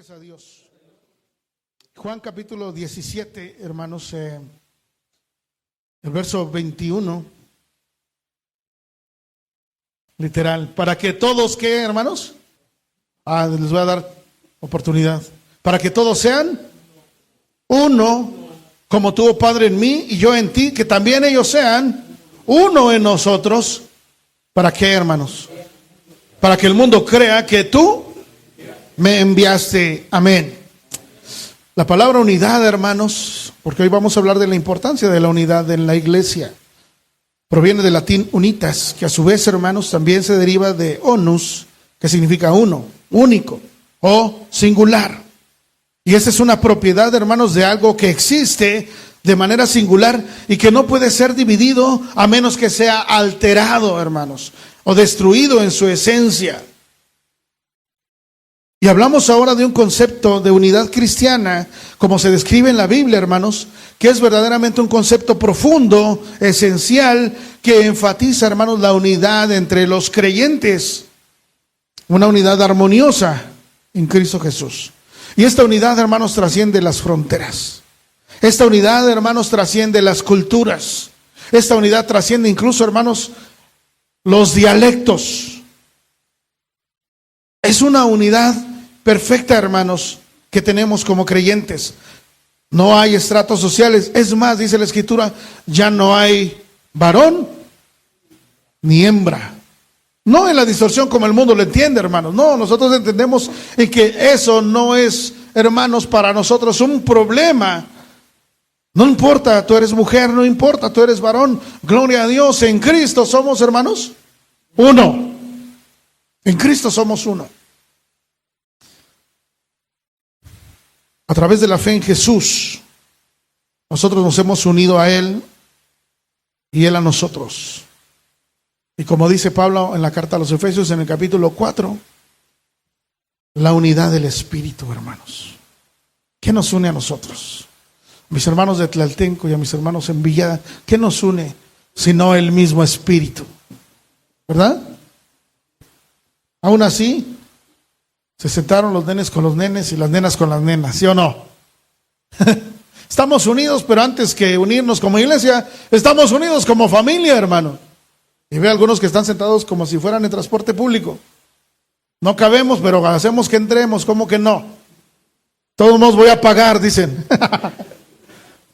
Gracias a Dios. Juan capítulo 17, hermanos, el verso 21, literal. Para que todos, ¿qué, hermanos? Les voy a dar oportunidad. Para que todos sean uno, como tuvo Padre en mí y yo en ti, que también ellos sean uno en nosotros. ¿Para qué, hermanos? Para que el mundo crea que tú me enviaste. Amén. La palabra unidad, hermanos, porque hoy vamos a hablar de la importancia de la unidad en la iglesia, proviene del latín unitas, que a su vez, hermanos, también se deriva de onus, que significa uno, único o singular. Y esa es una propiedad, hermanos, de algo que existe de manera singular y que no puede ser dividido a menos que sea alterado, hermanos, o destruido en su esencia. Y hablamos ahora de un concepto de unidad cristiana, como se describe en la Biblia, hermanos, que es verdaderamente un concepto profundo, esencial, que enfatiza, hermanos, la unidad entre los creyentes, una unidad armoniosa en Cristo Jesús. Y esta unidad, hermanos, trasciende las fronteras. Esta unidad, hermanos, trasciende las culturas. Esta unidad trasciende incluso, hermanos, los dialectos. Es una unidad perfecta, hermanos, que tenemos como creyentes. No hay estratos sociales. Es más, dice la Escritura, ya no hay varón ni hembra. No en la distorsión como el mundo lo entiende, hermanos. No, nosotros entendemos en que eso no es, hermanos, para nosotros un problema. No importa, tú eres mujer, no importa, tú eres varón. Gloria a Dios, en Cristo somos, hermanos, uno. En Cristo somos uno. A través de la fe en Jesús, nosotros nos hemos unido a Él y Él a nosotros. Y como dice Pablo en la carta a los Efesios en el capítulo 4, la unidad del Espíritu, hermanos. ¿Qué nos une a nosotros? Mis hermanos de Tlaltenco y a mis hermanos en Villada, ¿qué nos une sino el mismo Espíritu? ¿Verdad? Aún así, se sentaron los nenes con los nenes y las nenas con las nenas, ¿sí o no? Estamos unidos, pero antes que unirnos como iglesia, estamos unidos como familia, hermano. Y veo algunos que están sentados como si fueran en transporte público. No cabemos, pero hacemos que entremos, ¿cómo que no? Todos nos voy a pagar, dicen.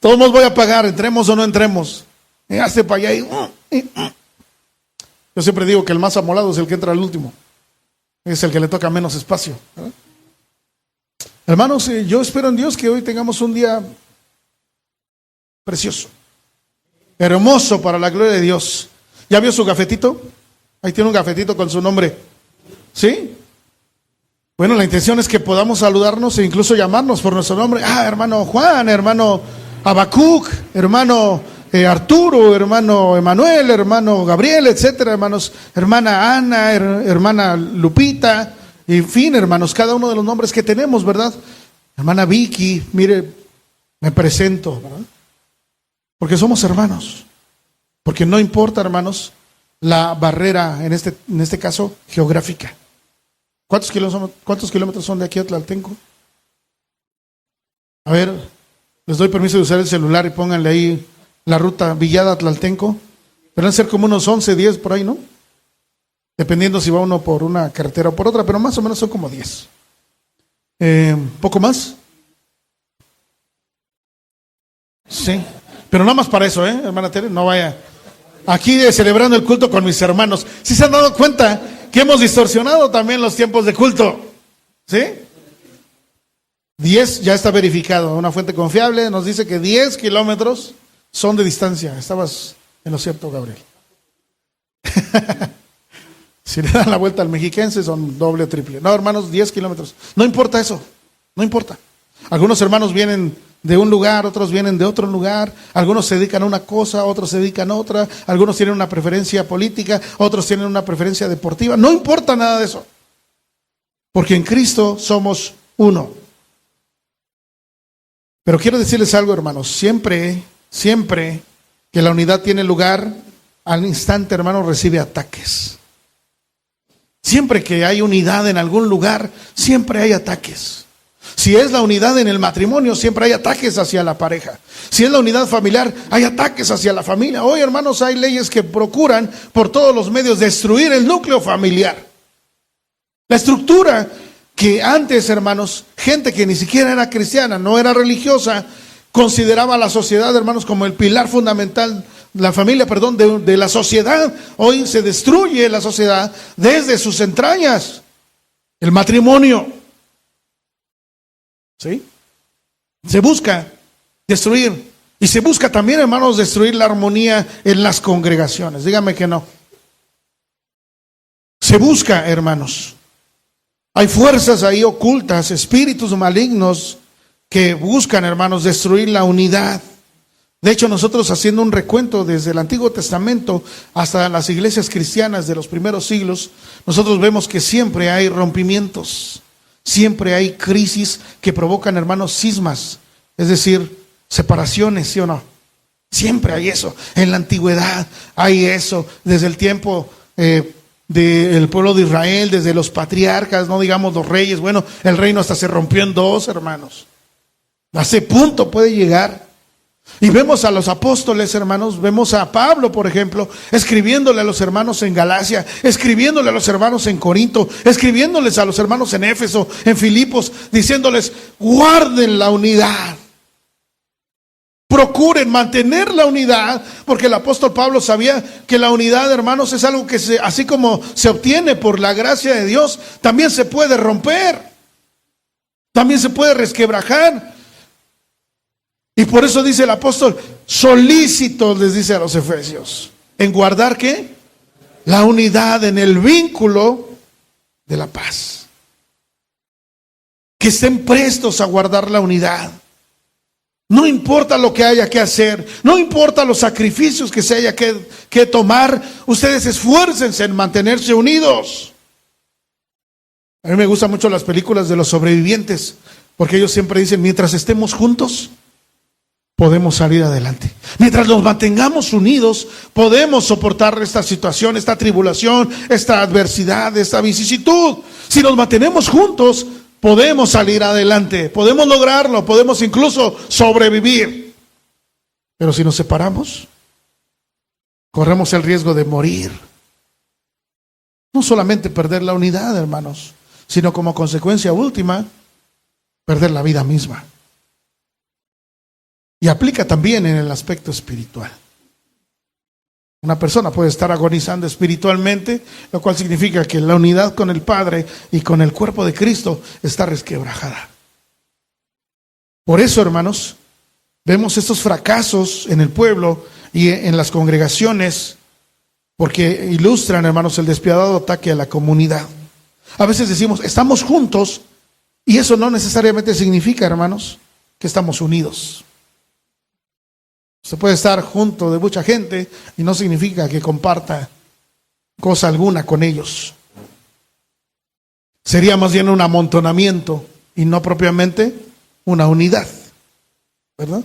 Todos nos voy a pagar, entremos o no entremos. Y hace para allá Yo siempre digo que el más amolado es el que entra al último. Es el que le toca menos espacio, ¿verdad? Hermanos, yo espero en Dios que hoy tengamos un día precioso, hermoso para la gloria de Dios. ¿Ya vio su gafetito? Ahí tiene un gafetito con su nombre. ¿Sí? Bueno, la intención es que podamos saludarnos e incluso llamarnos por nuestro nombre. Hermano Juan, hermano Habacuc, hermano Arturo, hermano Emanuel, hermano Gabriel, etcétera, hermanos, hermana Ana, hermana Lupita, en fin, hermanos, cada uno de los nombres que tenemos, ¿verdad? Hermana Vicky, mire, me presento, ¿verdad? Porque somos hermanos, porque no importa, hermanos, la barrera, en este caso, geográfica. ¿Cuántos kilómetros son de aquí a Tlaltenco? A ver, les doy permiso de usar el celular y pónganle ahí la ruta Villada-Tlaltenco. Deben ser como unos 11, 10 por ahí, ¿no? Dependiendo si va uno por una carretera o por otra, pero más o menos son como 10. ¿Poco más? Sí, pero nada más para eso, hermana Tere, no vaya. Aquí celebrando el culto con mis hermanos. ¿Sí se han dado cuenta que hemos distorsionado también los tiempos de culto? ¿Sí? 10 ya está verificado. Una fuente confiable nos dice que 10 kilómetros son de distancia. Estabas en lo cierto, Gabriel. Si le dan la vuelta al mexiquense son doble o triple. No, hermanos, 10 kilómetros. No importa eso, no importa. Algunos hermanos vienen de un lugar, otros vienen de otro lugar. Algunos se dedican a una cosa, otros se dedican a otra. Algunos tienen una preferencia política, otros tienen una preferencia deportiva. No importa nada de eso. Porque en Cristo somos uno. Pero quiero decirles algo, hermanos. Siempre que la unidad tiene lugar, al instante, hermano, recibe ataques. Siempre que hay unidad en algún lugar, siempre hay ataques. Si es la unidad en el matrimonio, siempre hay ataques hacia la pareja. Si es la unidad familiar, hay ataques hacia la familia. Hoy, hermanos, hay leyes que procuran por todos los medios destruir el núcleo familiar. La estructura que antes, hermanos, gente que ni siquiera era cristiana, no era religiosa, consideraba a la sociedad, hermanos, como el pilar fundamental, la familia, perdón, de la sociedad. Hoy se destruye la sociedad desde sus entrañas. El matrimonio. ¿Sí? Se busca destruir. Y se busca también, hermanos, destruir la armonía en las congregaciones. Dígame que no. Se busca, hermanos. Hay fuerzas ahí ocultas, espíritus malignos que buscan, hermanos, destruir la unidad. De hecho, nosotros haciendo un recuento desde el Antiguo Testamento hasta las iglesias cristianas de los primeros siglos, nosotros vemos que siempre hay rompimientos, siempre hay crisis que provocan, hermanos, cismas, es decir, separaciones, ¿sí o no? Siempre hay eso. En la antigüedad hay eso, desde el tiempo del pueblo de Israel, desde los patriarcas, no digamos los reyes. Bueno, el reino hasta se rompió en dos, hermanos. A ese punto puede llegar. Y vemos a los apóstoles, hermanos, vemos a Pablo, por ejemplo, escribiéndole a los hermanos en Galacia, escribiéndole a los hermanos en Corinto, escribiéndoles a los hermanos en Éfeso, en Filipos, diciéndoles: guarden la unidad. Procuren mantener la unidad, porque el apóstol Pablo sabía que la unidad, hermanos, es algo que así como se obtiene por la gracia de Dios, también se puede romper, también se puede resquebrajar. Y por eso dice el apóstol: solícitos, les dice a los efesios, en guardar ¿qué? La unidad en el vínculo de la paz. Que estén prestos a guardar la unidad. No importa lo que haya que hacer, no importa los sacrificios que se haya que tomar, ustedes esfuércense en mantenerse unidos. A mí me gustan mucho las películas de los sobrevivientes, porque ellos siempre dicen: mientras estemos juntos, podemos salir adelante. Mientras nos mantengamos unidos, podemos soportar esta situación, esta tribulación, esta adversidad, esta vicisitud. Si nos mantenemos juntos, podemos salir adelante, podemos lograrlo, podemos incluso sobrevivir. Pero si nos separamos, corremos el riesgo de morir. No solamente perder la unidad, hermanos, sino como consecuencia última, perder la vida misma. Y aplica también en el aspecto espiritual. Una persona puede estar agonizando espiritualmente, lo cual significa que la unidad con el Padre y con el cuerpo de Cristo está resquebrajada. Por eso, hermanos, vemos estos fracasos en el pueblo y en las congregaciones, porque ilustran, hermanos, el despiadado ataque a la comunidad. A veces decimos: estamos juntos, y eso no necesariamente significa, hermanos, que estamos unidos. Usted puede estar junto de mucha gente y no significa que comparta cosa alguna con ellos. Sería más bien un amontonamiento y no propiamente una unidad, ¿verdad?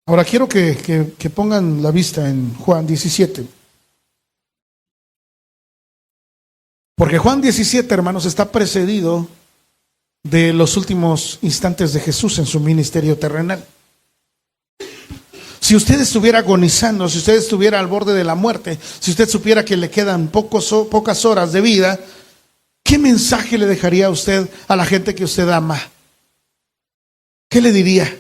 Ahora quiero que pongan la vista en Juan 17. Porque Juan 17, hermanos, está precedido de los últimos instantes de Jesús en su ministerio terrenal. Si usted estuviera agonizando, si usted estuviera al borde de la muerte, si usted supiera que le quedan pocas horas de vida, ¿qué mensaje le dejaría a usted a la gente que usted ama? ¿Qué le diría?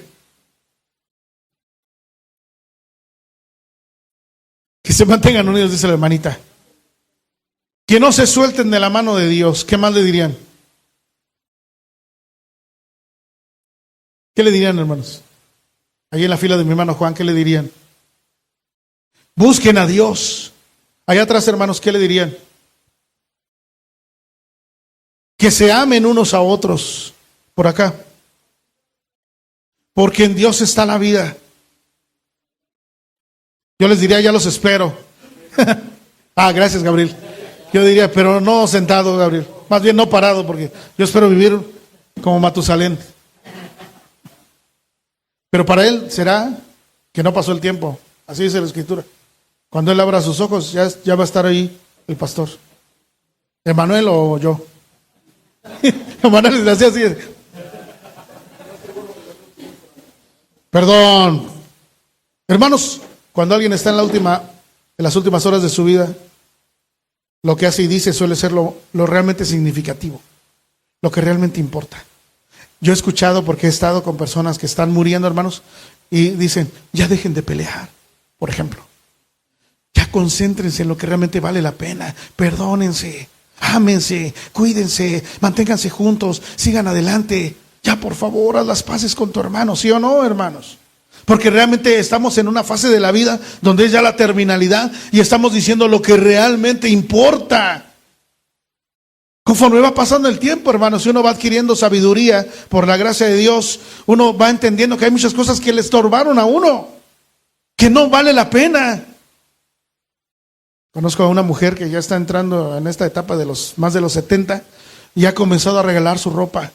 Que se mantengan unidos, dice la hermanita. Que no se suelten de la mano de Dios. ¿Qué más le dirían? ¿Qué le dirían, hermanos? Ahí en la fila de mi hermano Juan, ¿qué le dirían? Busquen a Dios. Allá atrás, hermanos, ¿qué le dirían? Que se amen unos a otros. Por acá. Porque en Dios está la vida. Yo les diría: ya los espero. Gracias, Gabriel. Yo diría: pero no sentado, Gabriel. Más bien no parado, porque yo espero vivir como Matusalén. Pero para él será que no pasó el tiempo. Así dice la Escritura. Cuando él abra sus ojos, ya va a estar ahí el pastor. ¿Emanuel o yo? Emanuel le hacía así. Perdón. Hermanos, cuando alguien está en las últimas horas de su vida, lo que hace y dice suele ser lo realmente significativo, lo que realmente importa. Yo he escuchado, porque he estado con personas que están muriendo, hermanos, y dicen, ya dejen de pelear, por ejemplo. Ya concéntrense en lo que realmente vale la pena. Perdónense, ámense, cuídense, manténganse juntos, sigan adelante. Ya, por favor, haz las paces con tu hermano, ¿sí o no, hermanos? Porque realmente estamos en una fase de la vida donde es ya la terminalidad y estamos diciendo lo que realmente importa. Conforme va pasando el tiempo, hermanos, y uno va adquiriendo sabiduría por la gracia de Dios, uno va entendiendo que hay muchas cosas que le estorbaron a uno, que no vale la pena. Conozco a una mujer que ya está entrando en esta etapa de más de los 70 y ha comenzado a regalar su ropa.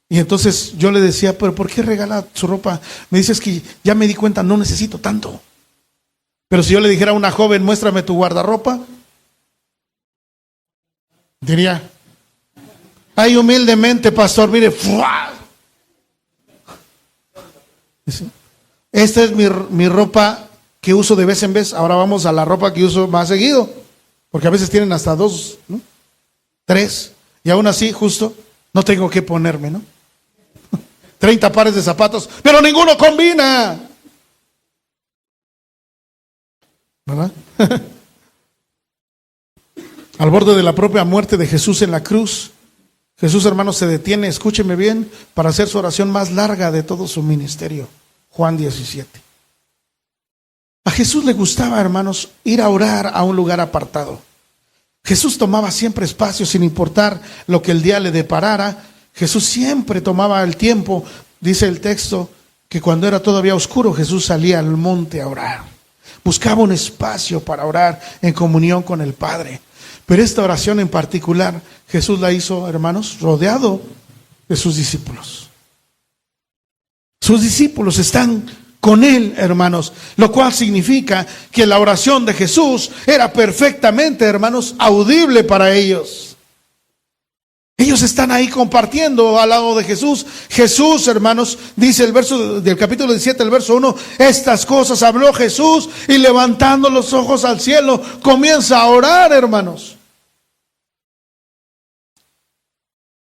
Y entonces yo le decía, pero ¿por qué regala su ropa? Me dice, es que ya me di cuenta, no necesito tanto. Pero si yo le dijera a una joven, muéstrame tu guardarropa, diría, ay, humildemente, pastor, mire, ¡fua! Esta es mi ropa que uso de vez en vez. Ahora vamos a la ropa que uso más seguido, porque a veces tienen hasta 2, ¿no? 3, y aún así, justo, no tengo que ponerme, ¿no? 30 pares de zapatos, pero ninguno combina, ¿verdad? Al borde de la propia muerte de Jesús en la cruz, Jesús, hermanos, se detiene, escúcheme bien, para hacer su oración más larga de todo su ministerio. Juan 17. A Jesús le gustaba, hermanos, ir a orar a un lugar apartado. Jesús tomaba siempre espacio sin importar lo que el día le deparara. Jesús siempre tomaba el tiempo. Dice el texto que cuando era todavía oscuro, Jesús salía al monte a orar. Buscaba un espacio para orar en comunión con el Padre. Pero esta oración en particular, Jesús la hizo, hermanos, rodeado de sus discípulos. Sus discípulos están con él, hermanos, lo cual significa que la oración de Jesús era perfectamente, hermanos, audible para ellos. Ellos están ahí compartiendo al lado de Jesús. Jesús, hermanos, dice el verso del capítulo 17, el verso 1, estas cosas habló Jesús y levantando los ojos al cielo, comienza a orar, hermanos.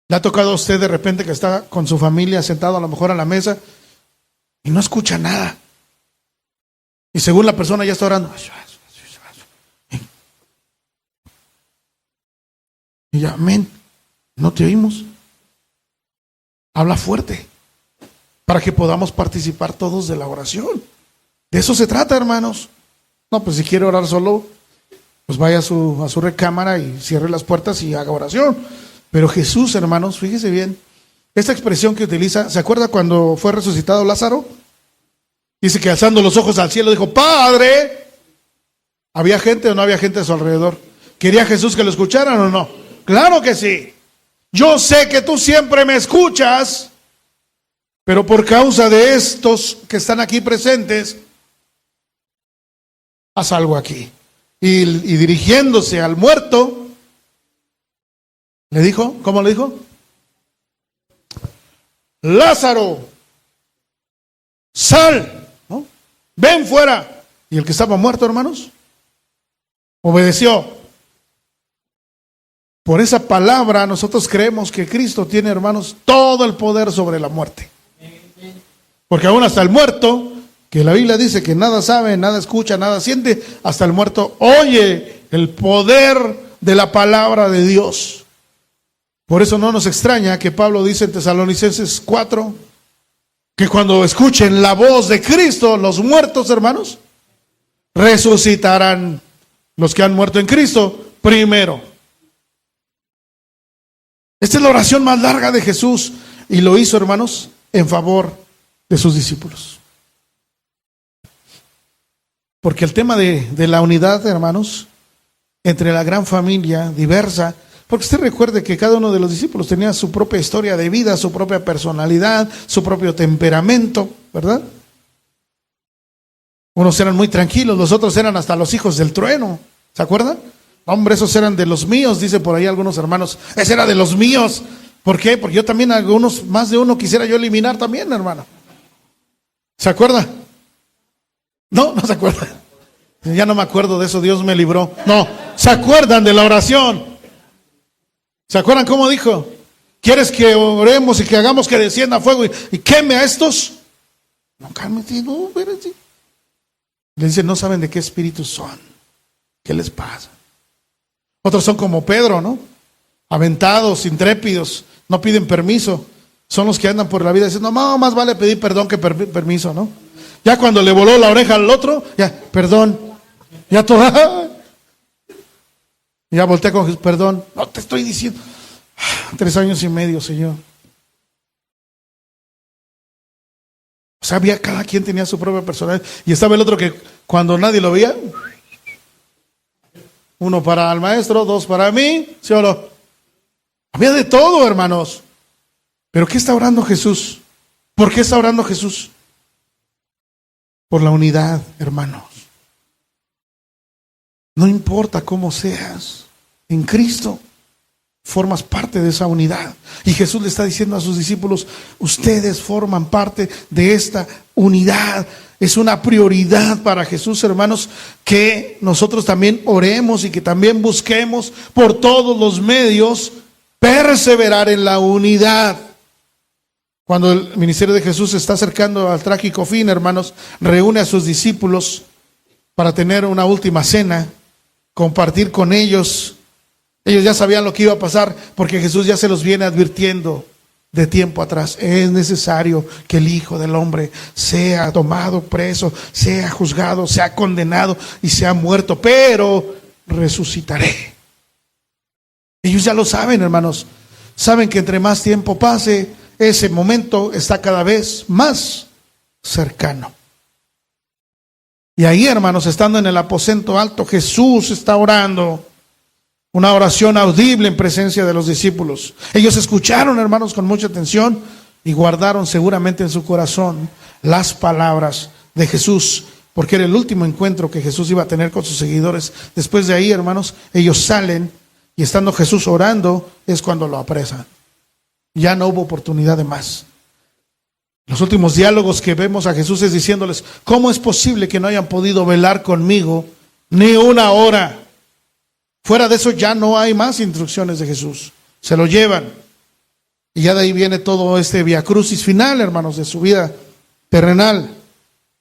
¿Le ha tocado a usted de repente que está con su familia sentado a lo mejor a la mesa y no escucha nada? Y según la persona ya está orando. Y ya, amén. No te oímos. Habla fuerte para que podamos participar todos de la oración. De eso se trata, hermanos. No, pues si quiere orar solo, pues vaya a su recámara y cierre las puertas y haga oración. Pero Jesús, hermanos, fíjese bien, esta expresión que utiliza, ¿se acuerda cuando fue resucitado Lázaro? Dice que alzando los ojos al cielo dijo, Padre. ¿Había gente o no había gente a su alrededor? ¿Quería Jesús que lo escucharan o no? Claro que sí. Yo sé que tú siempre me escuchas, pero por causa de estos que están aquí presentes, haz algo aquí. Y dirigiéndose al muerto, le dijo, ¿cómo le dijo? Lázaro, sal, ¿no? Ven fuera. Y el que estaba muerto, hermanos, obedeció. Por esa palabra nosotros creemos que Cristo tiene, hermanos, todo el poder sobre la muerte. Porque aún hasta el muerto, que la Biblia dice que nada sabe, nada escucha, nada siente, hasta el muerto oye el poder de la palabra de Dios. Por eso no nos extraña que Pablo dice en Tesalonicenses 4, que cuando escuchen la voz de Cristo, los muertos, hermanos, resucitarán. Los que han muerto en Cristo primero. Esta es la oración más larga de Jesús y lo hizo, hermanos, en favor de sus discípulos. Porque el tema de la unidad, hermanos, entre la gran familia diversa, porque usted recuerde que cada uno de los discípulos tenía su propia historia de vida, su propia personalidad, su propio temperamento, ¿verdad? Unos eran muy tranquilos, los otros eran hasta los hijos del trueno, ¿se acuerdan? Hombre, esos eran de los míos, dice por ahí algunos hermanos. Ese era de los míos. ¿Por qué? Porque yo también algunos, más de uno quisiera yo eliminar también, hermano. ¿Se acuerda? No, no se acuerda. Ya no me acuerdo de eso, Dios me libró. No, ¿se acuerdan de la oración? ¿Se acuerdan cómo dijo? ¿Quieres que oremos y que hagamos que descienda fuego y queme a estos? No, cálmate, no, espérense. Le dice, no saben de qué espíritus son. ¿Qué les pasa? Otros son como Pedro, ¿no? Aventados, intrépidos, no piden permiso. Son los que andan por la vida diciendo, no, más vale pedir perdón que permiso, ¿no? Ya cuando le voló la oreja al otro, ya, perdón. Ya todo, ya volteé con Jesús, perdón. No te estoy diciendo. 3 años y medio, Señor. O sea, cada quien tenía su propia personalidad. Y estaba el otro que cuando nadie lo veía, 1 para el maestro, 2 para mí, ¿sí o no? Había de todo, hermanos. ¿Pero qué está orando Jesús? ¿Por qué está orando Jesús? Por la unidad, hermanos. No importa cómo seas, en Cristo formas parte de esa unidad. Y Jesús le está diciendo a sus discípulos, ustedes forman parte de esta unidad. Es una prioridad para Jesús, hermanos, que nosotros también oremos y que también busquemos por todos los medios perseverar en la unidad. Cuando el ministerio de Jesús se está acercando al trágico fin, hermanos, reúne a sus discípulos para tener una última cena, compartir con ellos. Ellos ya sabían lo que iba a pasar porque Jesús ya se los viene advirtiendo de tiempo atrás. Es necesario que el Hijo del Hombre sea tomado preso, sea juzgado, sea condenado y sea muerto, pero resucitaré. Ellos ya lo saben, hermanos. Saben que entre más tiempo pase, ese momento está cada vez más cercano. Y ahí, hermanos, estando en el aposento alto, Jesús está orando. Una oración audible en presencia de los discípulos. Ellos escucharon, hermanos, con mucha atención y guardaron seguramente en su corazón las palabras de Jesús, porque era el último encuentro que Jesús iba a tener con sus seguidores. Después de ahí, hermanos, ellos salen y estando Jesús orando es cuando lo apresan. Ya no hubo oportunidad de más. Los últimos diálogos que vemos a Jesús es diciéndoles, ¿cómo es posible que no hayan podido velar conmigo ni una hora? Fuera de eso ya no hay más instrucciones de Jesús. Se lo llevan. Y ya de ahí viene todo este vía crucis final, hermanos, de su vida terrenal,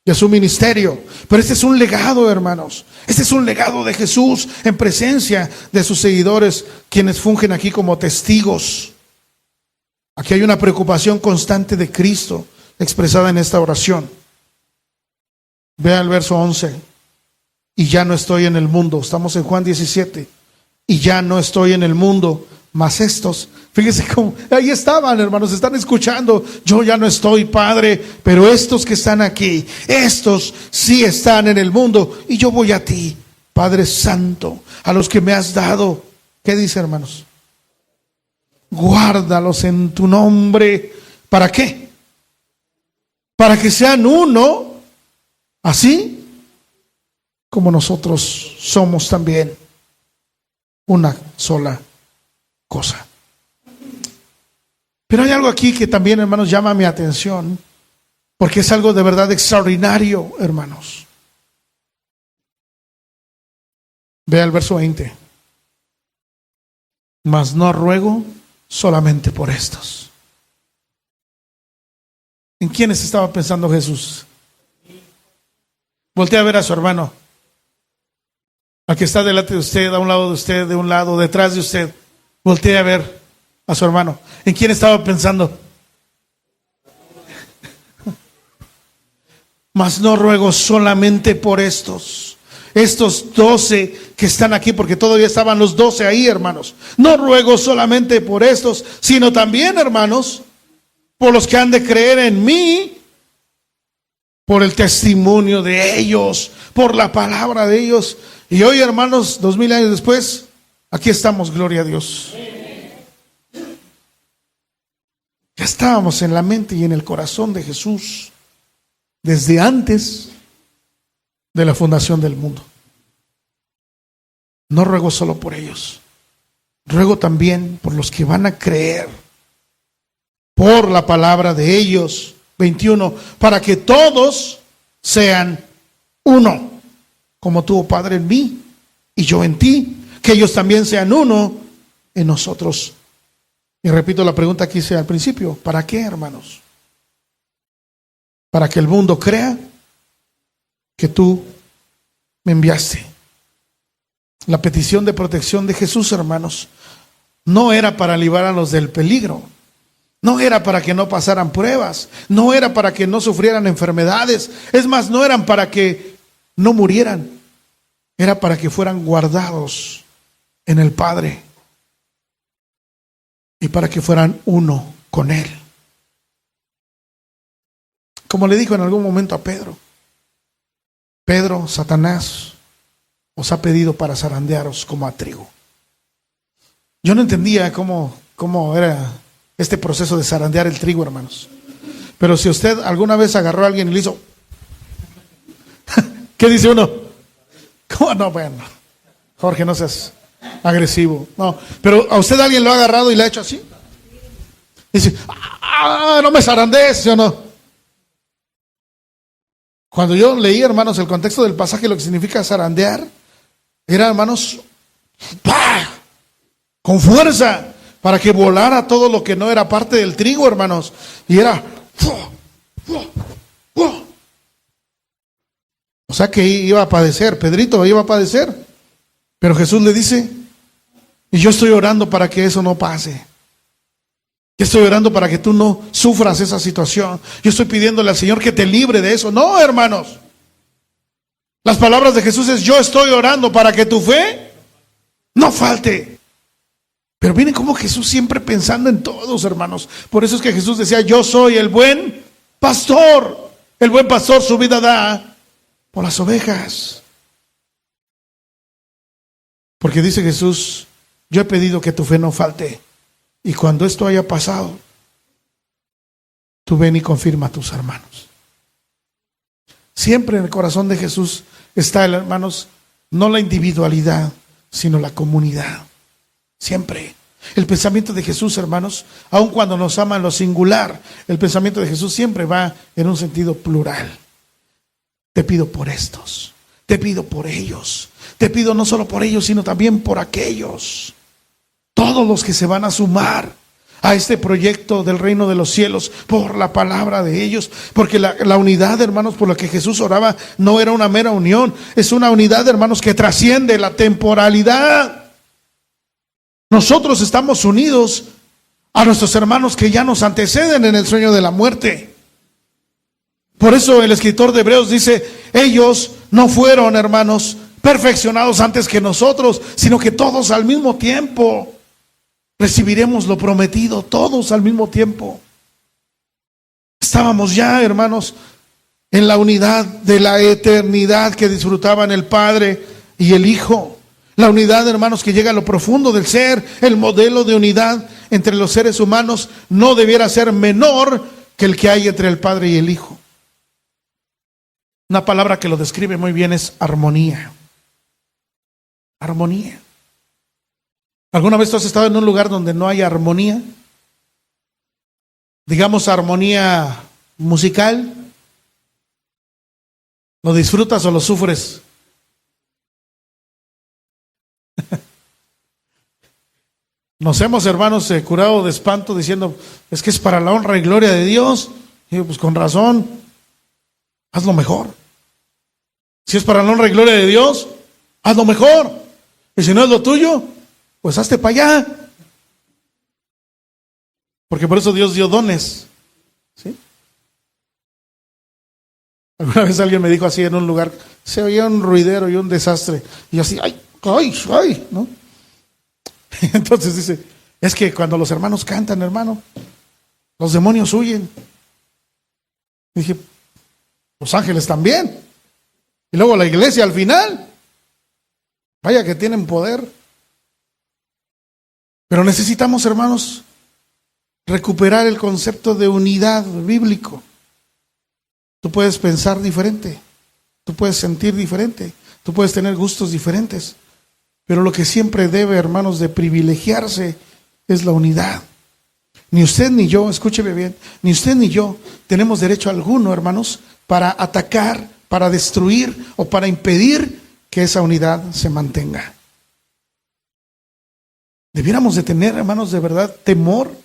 de su ministerio. Pero este es un legado, hermanos. Este es un legado de Jesús en presencia de sus seguidores, quienes fungen aquí como testigos. Aquí hay una preocupación constante de Cristo expresada en esta oración. Vea el verso 11. Y ya no estoy en el mundo. Estamos en Juan 17. Y ya no estoy en el mundo, mas estos, fíjense cómo, ahí estaban, hermanos, están escuchando. Yo ya no estoy, Padre, pero estos que están aquí, estos sí están en el mundo. Y yo voy a ti, Padre Santo, a los que me has dado. ¿Qué dice, hermanos? Guárdalos en tu nombre. ¿Para qué? Para que sean uno, así como nosotros somos también una sola cosa. Pero hay algo aquí que también, hermanos, llama mi atención, porque es algo de verdad extraordinario, hermanos. Vea el verso 20. Mas no ruego solamente por estos. ¿En quiénes estaba pensando Jesús? Voltea a ver a su hermano, al que está delante de usted, a un lado de usted, de un lado, detrás de usted. Voltea a ver a su hermano. ¿En quién estaba pensando? Mas no ruego solamente por estos 12 que están aquí, porque todavía estaban los 12 ahí, hermanos. No ruego solamente por estos, sino también, hermanos, por los que han de creer en mí, por el testimonio de ellos, por la palabra de ellos. Y hoy, hermanos, 2000 años después, aquí estamos, gloria a Dios. Ya estábamos en la mente y en el corazón de Jesús desde antes de la fundación del mundo. No ruego solo por ellos, ruego también por los que van a creer por la palabra de ellos. 21, para que todos sean uno, como tú, oh Padre, en mí y yo en ti, que ellos también sean uno en nosotros. Y repito la pregunta que hice al principio, ¿para qué, hermanos? Para que el mundo crea que tú me enviaste. La petición de protección de Jesús, hermanos, no era para librarlos del peligro, no era para que no pasaran pruebas, no era para que no sufrieran enfermedades, es más, no eran para que no murieran, era para que fueran guardados en el Padre y para que fueran uno con Él. Como le dijo en algún momento a Pedro, Pedro, Satanás os ha pedido para zarandearos como a trigo. Yo no entendía cómo era este proceso de zarandear el trigo, hermanos. Pero si usted alguna vez agarró a alguien y le hizo, ¿qué dice uno? ¿Cómo no? Bueno, Jorge, no seas agresivo. No, pero a usted alguien lo ha agarrado y le ha hecho así. Dice, no me zarandees, ¿sí o no? Cuando yo leí, hermanos, el contexto del pasaje, lo que significa zarandear, era, hermanos, ¡pah!, con fuerza, para que volara todo lo que no era parte del trigo, hermanos. Y era, o sea que iba a padecer, Pedrito iba a padecer. Pero Jesús le dice, y yo estoy orando para que eso no pase. Yo estoy orando para que tú no sufras esa situación. Yo estoy pidiéndole al Señor que te libre de eso. No, hermanos. Las palabras de Jesús es, yo estoy orando para que tu fe no falte. Pero miren cómo Jesús siempre pensando en todos, hermanos. Por eso es que Jesús decía, yo soy el buen pastor. El buen pastor su vida da por las ovejas. Porque dice Jesús, yo he pedido que tu fe no falte. Y cuando esto haya pasado, tú ven y confirma a tus hermanos. Siempre en el corazón de Jesús está, hermanos, no la individualidad, sino la comunidad. Siempre. El pensamiento de Jesús, hermanos, aun cuando nos ama en lo singular, el pensamiento de Jesús siempre va en un sentido plural. Te pido por estos, te pido por ellos, te pido no solo por ellos, sino también por aquellos. Todos los que se van a sumar a este proyecto del reino de los cielos por la palabra de ellos, porque la unidad, hermanos, por la que Jesús oraba no era una mera unión, es una unidad, hermanos, que trasciende la temporalidad. Nosotros estamos unidos a nuestros hermanos que ya nos anteceden en el sueño de la muerte. Por eso el escritor de Hebreos dice, ellos no fueron, hermanos, perfeccionados antes que nosotros, sino que todos al mismo tiempo recibiremos lo prometido, todos al mismo tiempo. Estábamos ya, hermanos, en la unidad de la eternidad que disfrutaban el Padre y el Hijo. La unidad, hermanos, que llega a lo profundo del ser. El modelo de unidad entre los seres humanos no debiera ser menor que el que hay entre el Padre y el Hijo. Una palabra que lo describe muy bien es armonía. Armonía. ¿Alguna vez tú has estado en un lugar donde no hay armonía? Digamos armonía musical. ¿Lo disfrutas o lo sufres? Nos hemos, hermanos, curado de espanto diciendo, es que es para la honra y gloria de Dios. Y yo, pues con razón, hazlo mejor. Si es para la honra y gloria de Dios, hazlo mejor. Y si no es lo tuyo, pues hazte para allá. Porque por eso Dios dio dones. ¿Sí? Alguna vez alguien me dijo así en un lugar, se oía un ruidero y un desastre. Y yo así, ay, ¿no? Entonces dice, es que cuando los hermanos cantan, hermano, los demonios huyen. Dije, los ángeles también. Y luego la iglesia al final. Vaya que tienen poder. Pero necesitamos, hermanos, recuperar el concepto de unidad bíblico. Tú puedes pensar diferente, tú puedes sentir diferente, tú puedes tener gustos diferentes, pero lo que siempre debe, hermanos, de privilegiarse es la unidad. Ni usted ni yo, escúcheme bien, ni usted ni yo tenemos derecho alguno, hermanos, para atacar, para destruir o para impedir que esa unidad se mantenga. Debiéramos de tener, hermanos, de verdad, temor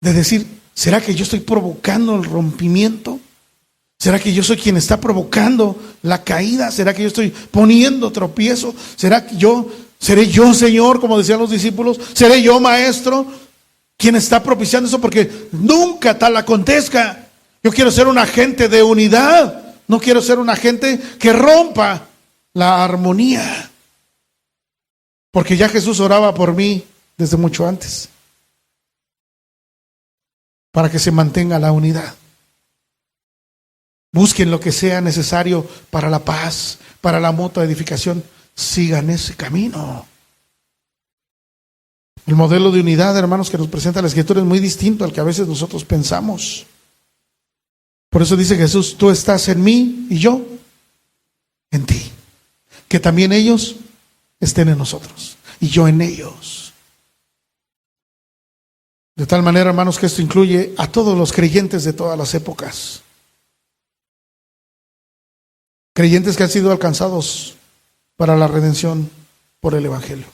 de decir, ¿será que yo estoy provocando el rompimiento? ¿Será que yo soy quien está provocando la caída? ¿Será que yo estoy poniendo tropiezo? ¿Será que seré yo, Señor, como decían los discípulos? ¿Seré yo, Maestro, quien está propiciando eso? Porque nunca tal acontezca. Yo quiero ser un agente de unidad. No quiero ser un agente que rompa la armonía. Porque ya Jesús oraba por mí desde mucho antes, para que se mantenga la unidad. Busquen lo que sea necesario para la paz, para la mutua edificación. Sigan ese camino. El modelo de unidad, hermanos, que nos presenta la Escritura es muy distinto al que a veces nosotros pensamos. Por eso dice Jesús, tú estás en mí y yo en ti. Que también ellos estén en nosotros y yo en ellos. De tal manera, hermanos, que esto incluye a todos los creyentes de todas las épocas. Creyentes que han sido alcanzados para la redención por el Evangelio.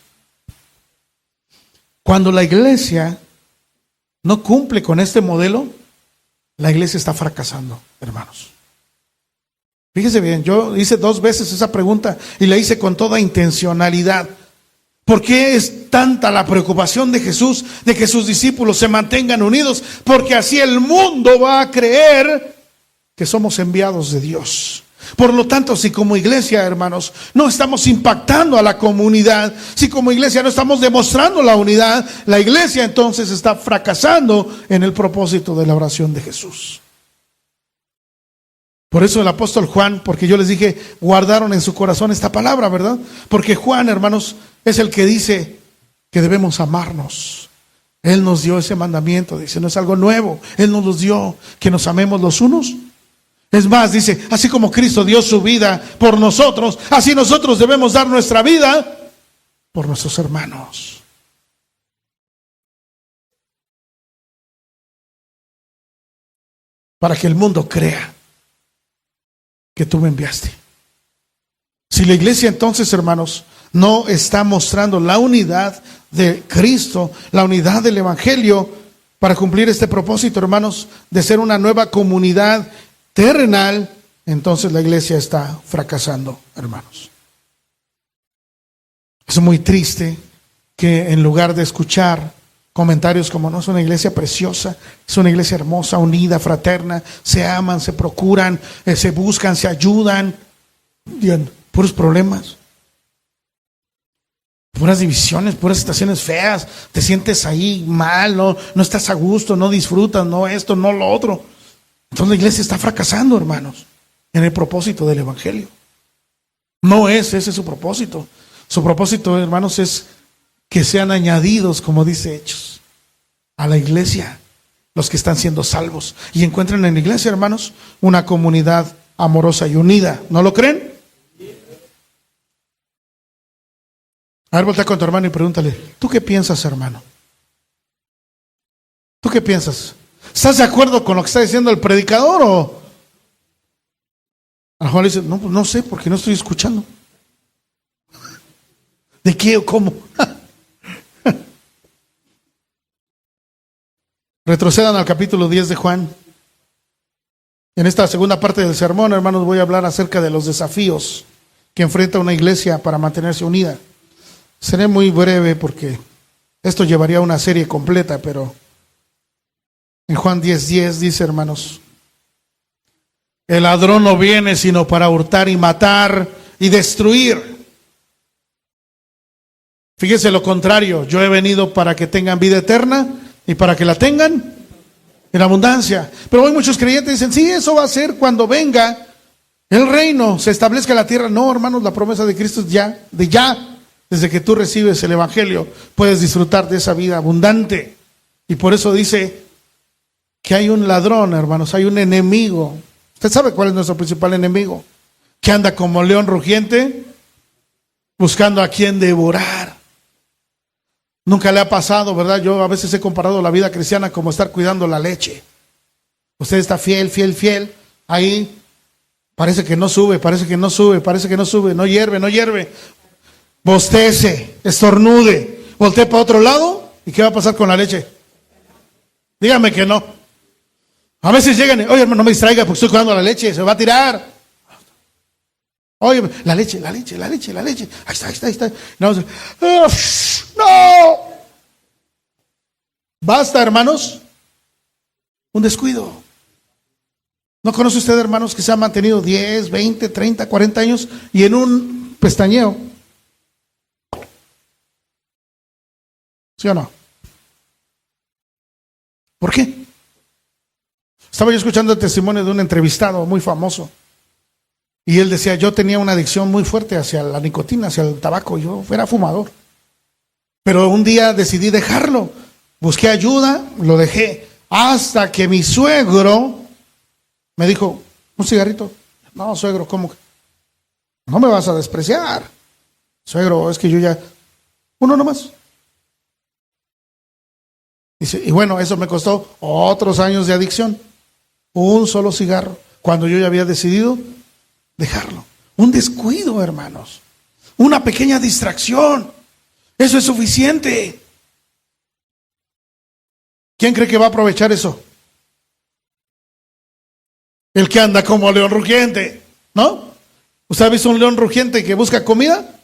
Cuando la iglesia no cumple con este modelo, la iglesia está fracasando, hermanos. Fíjese bien, yo hice 2 veces esa pregunta y la hice con toda intencionalidad. ¿Por qué es tanta la preocupación de Jesús de que sus discípulos se mantengan unidos? Porque así el mundo va a creer que somos enviados de Dios. Por lo tanto, si como iglesia, hermanos, no estamos impactando a la comunidad, si como iglesia no estamos demostrando la unidad, la iglesia entonces está fracasando en el propósito de la oración de Jesús. Por eso el apóstol Juan, porque yo les dije, guardaron en su corazón esta palabra, ¿verdad? Porque Juan, hermanos, es el que dice que debemos amarnos. Él nos dio ese mandamiento, dice, no es algo nuevo. Él nos dio, que nos amemos los unos. Es más, dice, así como Cristo dio su vida por nosotros, así nosotros debemos dar nuestra vida por nuestros hermanos. Para que el mundo crea que tú me enviaste. Si la iglesia entonces, hermanos, no está mostrando la unidad de Cristo, la unidad del Evangelio, para cumplir este propósito, hermanos, de ser una nueva comunidad terrenal, entonces la iglesia está fracasando, hermanos. Es muy triste que en lugar de escuchar comentarios como, no, es una iglesia preciosa, es una iglesia hermosa, unida, fraterna, se aman, se procuran, se buscan, se ayudan, digan, puros problemas, puras divisiones, puras situaciones feas, te sientes ahí mal, no estás a gusto, no disfrutas, no esto, no lo otro. Entonces la iglesia está fracasando, hermanos, en el propósito del Evangelio. No es ese su propósito. Su propósito, hermanos, es que sean añadidos, como dice Hechos, a la iglesia, los que están siendo salvos. Y encuentren en la iglesia, hermanos, una comunidad amorosa y unida. ¿No lo creen? A ver, voltea con tu hermano y pregúntale, ¿tú qué piensas, hermano? ¿Tú qué piensas? ¿Estás de acuerdo con lo que está diciendo el predicador o? A lo mejor le dice, no, pues no sé, porque no estoy escuchando. ¿De qué o cómo? Retrocedan al capítulo 10 de Juan. En esta segunda parte del sermón, hermanos, voy a hablar acerca de los desafíos que enfrenta una iglesia para mantenerse unida. Seré muy breve porque esto llevaría a una serie completa, pero en Juan 10:10 dice, hermanos, el ladrón no viene sino para hurtar y matar y destruir. Fíjese lo contrario, yo he venido para que tengan vida eterna y para que la tengan en abundancia. Pero hoy muchos creyentes dicen, sí, eso va a ser cuando venga el reino, se establezca en la tierra. No, hermanos, la promesa de Cristo es ya. Desde que tú recibes el Evangelio, puedes disfrutar de esa vida abundante. Y por eso dice que hay un ladrón, hermanos, hay un enemigo. ¿Usted sabe cuál es nuestro principal enemigo? Que anda como león rugiente, buscando a quien devorar. Nunca le ha pasado, ¿verdad? Yo a veces he comparado la vida cristiana como estar cuidando la leche. Usted está fiel, fiel, fiel. Ahí parece que no sube, parece que no sube, parece que no sube. No hierve, no hierve. Bostece, estornude, voltee para otro lado. ¿Y qué va a pasar con la leche? Dígame que no. A veces llegan, oye hermano, no me distraiga porque estoy cuidando la leche, se va a tirar. Oye, la leche, la leche, la leche, la leche. Ahí está, ahí está, ahí está. No, no. Basta, hermanos. Un descuido. ¿No conoce usted, hermanos, que se han mantenido 10, 20, 30, 40 años y en un pestañeo? ¿Sí o no? ¿Por qué? Estaba yo escuchando el testimonio de un entrevistado muy famoso. Y él decía, yo tenía una adicción muy fuerte hacia la nicotina, hacia el tabaco. Yo era fumador. Pero un día decidí dejarlo. Busqué ayuda, lo dejé. Hasta que mi suegro me dijo, ¿un cigarrito? No, suegro, ¿cómo que? No me vas a despreciar. Suegro, es que yo ya... Uno nomás. Dice, y bueno, eso me costó otros años de adicción. Un solo cigarro. Cuando yo ya había decidido dejarlo. Un descuido, hermanos. Una pequeña distracción. Eso es suficiente. ¿Quién cree que va a aprovechar eso? El que anda como león rugiente, ¿no? ¿Usted ha visto un león rugiente que busca comida?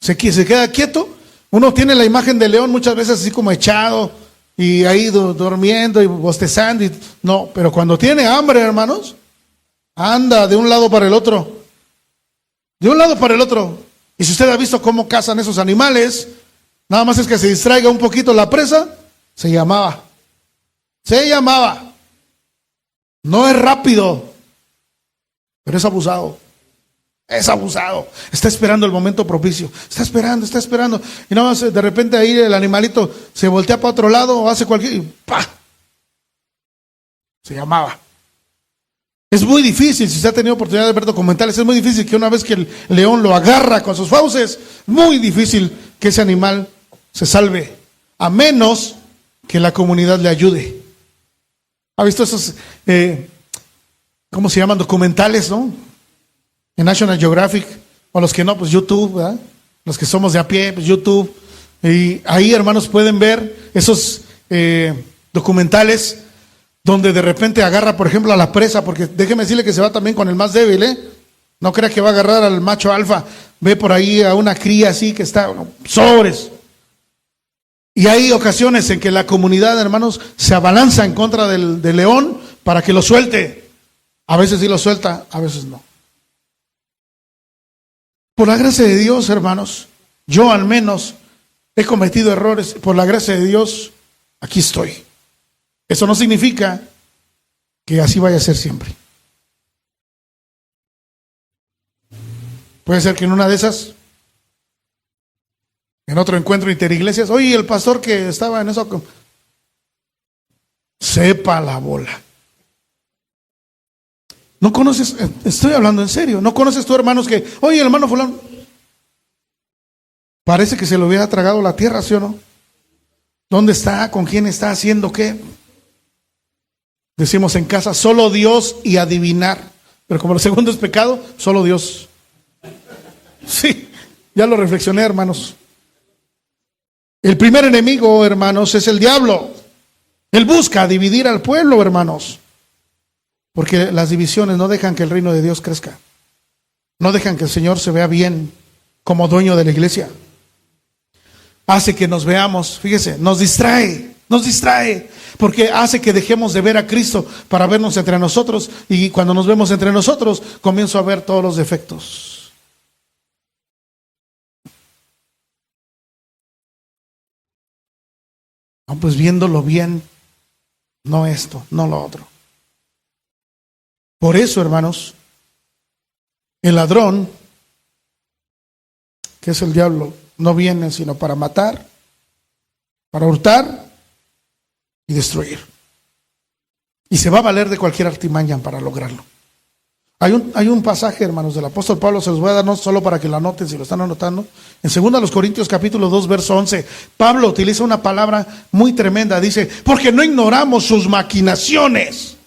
Se queda quieto. Uno tiene la imagen del león muchas veces así como echado y ahí durmiendo y bostezando. No, pero cuando tiene hambre, hermanos, anda de un lado para el otro. De un lado para el otro. Y si usted ha visto cómo cazan esos animales, nada más es que se distraiga un poquito la presa, se llamaba. No es rápido, pero es abusado. Es abusado. Está esperando el momento propicio. Está esperando. Y nada más de repente ahí el animalito se voltea para otro lado o hace cualquier... Y ¡pah! Se llamaba. Es muy difícil, si se ha tenido oportunidad de ver documentales, es muy difícil que una vez que el león lo agarra con sus fauces, muy difícil que ese animal se salve, a menos que la comunidad le ayude. ¿Ha visto esos, cómo se llaman, documentales, no? En National Geographic, o los que no, pues YouTube, ¿verdad? Los que somos de a pie, pues YouTube. Y ahí, hermanos, pueden ver esos documentales donde de repente agarra, por ejemplo, a la presa, porque déjeme decirle que se va también con el más débil, ¿eh? No crea que va a agarrar al macho alfa. Ve por ahí a una cría así que está, sobres. Y hay ocasiones en que la comunidad, hermanos, se abalanza en contra del león para que lo suelte. A veces sí lo suelta, a veces no. Por la gracia de Dios, hermanos, yo al menos he cometido errores. Por la gracia de Dios, aquí estoy. Eso no significa que así vaya a ser siempre. Puede ser que en una de esas, en otro encuentro interiglesias, oye, el pastor que estaba en eso, sepa la bola. ¿No conoces? Estoy hablando en serio. ¿No conoces tú, hermanos, que, oye, el hermano fulano, parece que se lo hubiera tragado la tierra, ¿sí o no? ¿Dónde está? ¿Con quién está? ¿Haciendo qué? Decimos en casa, solo Dios y adivinar. Pero como el segundo es pecado, solo Dios. Sí, ya lo reflexioné, hermanos. El primer enemigo, hermanos, es el diablo. Él busca dividir al pueblo, hermanos. Porque las divisiones no dejan que el reino de Dios crezca. No dejan que el Señor se vea bien como dueño de la iglesia. Hace que nos veamos, fíjese, nos distrae, porque hace que dejemos de ver a Cristo para vernos entre nosotros, y cuando nos vemos entre nosotros, comienzo a ver todos los defectos. No, pues viéndolo bien, no esto, no lo otro. Por eso, hermanos, el ladrón, que es el diablo, no viene sino para matar, para hurtar y destruir. Y se va a valer de cualquier artimaña para lograrlo. Hay un pasaje, hermanos, del apóstol Pablo, se los voy a dar no solo para que lo anoten, si lo están anotando. En 2 Corintios capítulo 2, verso 11, Pablo utiliza una palabra muy tremenda, dice, porque no ignoramos sus maquinaciones.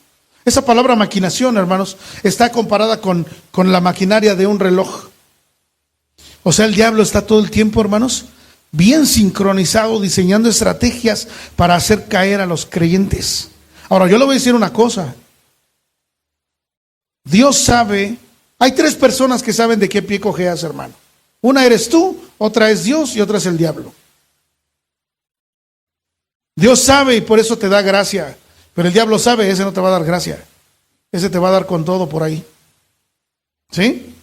Esa palabra maquinación, hermanos, está comparada con la maquinaria de un reloj. O sea, el diablo está todo el tiempo, hermanos, bien sincronizado, diseñando estrategias para hacer caer a los creyentes. Ahora, yo le voy a decir una cosa. Dios sabe, hay 3 personas que saben de qué pie cojeas, hermano. Una eres tú, otra es Dios y otra es el diablo. Dios sabe y por eso te da gracia, pero el diablo sabe, ese no te va a dar gracia. Ese te va a dar con todo por ahí. ¿Sí?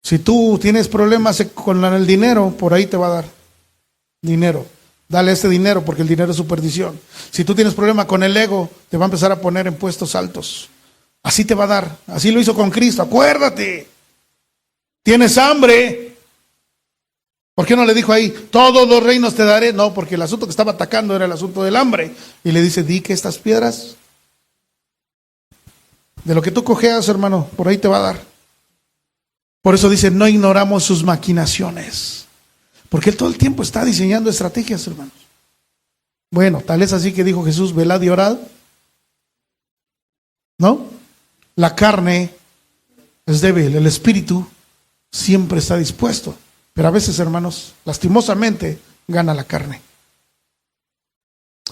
Si tú tienes problemas con el dinero, por ahí te va a dar dinero. Dale ese dinero porque el dinero es su perdición. Si tú tienes problema con el ego, te va a empezar a poner en puestos altos. Así te va a dar. Así lo hizo con Cristo. Acuérdate. ¿Tienes hambre? ¿Por qué no le dijo ahí, todos los reinos te daré? No, porque el asunto que estaba atacando era el asunto del hambre. Y le dice, di que estas piedras, de lo que tú cojeas, hermano, por ahí te va a dar. Por eso dice, no ignoramos sus maquinaciones. Porque él todo el tiempo está diseñando estrategias, hermanos. Bueno, tal es así que dijo Jesús, velad y orad. ¿No? La carne es débil, el espíritu siempre está dispuesto. Pero a veces, hermanos, lastimosamente gana la carne.